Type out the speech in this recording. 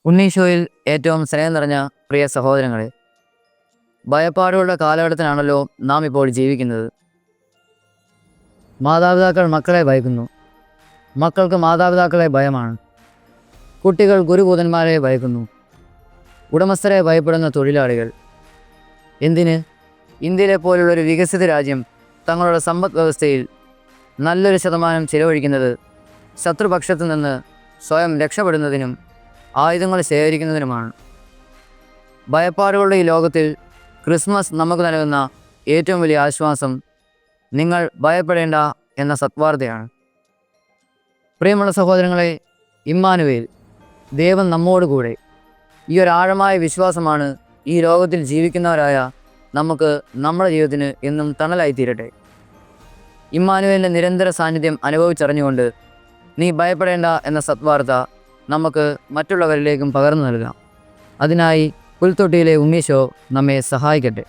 ഉണ്ണീശോയിൽ ഏറ്റവും സ്നേഹം നിറഞ്ഞ പ്രിയ സഹോദരങ്ങളെ, ഭയപ്പാടുകളുടെ കാലഘട്ടത്തിലാണല്ലോ നാം ഇപ്പോൾ ജീവിക്കുന്നത്. മാതാപിതാക്കൾ മക്കളെ ഭയക്കുന്നു, മക്കൾക്ക് മാതാപിതാക്കളെ ഭയമാണ്. കുട്ടികൾ ഗുരുഭൂതന്മാരെ ഭയക്കുന്നു, ഉടമസ്ഥരെ ഭയപ്പെടുന്ന തൊഴിലാളികൾ. എന്തിന്? ഇന്ത്യയിലെ പോലുള്ളൊരു വികസിത രാജ്യം തങ്ങളുടെ സമ്പദ് വ്യവസ്ഥയിൽ നല്ലൊരു ശതമാനം ചിലവഴിക്കുന്നത് ശത്രുപക്ഷത്തു നിന്ന് സ്വയം രക്ഷപ്പെടുന്നതിനും ആയുധങ്ങൾ ശേഖരിക്കുന്നതിനുമാണ്. ഭയപ്പാടുകളുടെ ഈ ലോകത്തിൽ ക്രിസ്മസ് നമുക്ക് നൽകുന്ന ഏറ്റവും വലിയ ആശ്വാസം നിങ്ങൾ ഭയപ്പെടേണ്ട എന്ന സത്വാർത്തയാണ്. പ്രിയമുള്ള സഹോദരങ്ങളെ, ഇമ്മാനുവേൽ, ദൈവം നമ്മോടുകൂടെ, ഈ ഒരു ആഴമായ വിശ്വാസമാണ് ഈ ലോകത്തിൽ ജീവിക്കുന്നവരായ നമുക്ക് നമ്മുടെ ജീവിതത്തിന് എന്നും തണലായിത്തീരട്ടെ. ഇമ്മാനുവേലിൻ്റെ നിരന്തര സാന്നിധ്യം അനുഭവിച്ചറിഞ്ഞുകൊണ്ട് നീ ഭയപ്പെടേണ്ട എന്ന സത്വാർത്ത നമുക്ക് മറ്റുള്ളവരിലേക്കും പകർന്നു നൽകാം. അതിനായി പുൽത്തൊട്ടിയിലെ ഉണ്ണീശോ നമ്മെ സഹായിക്കട്ടെ.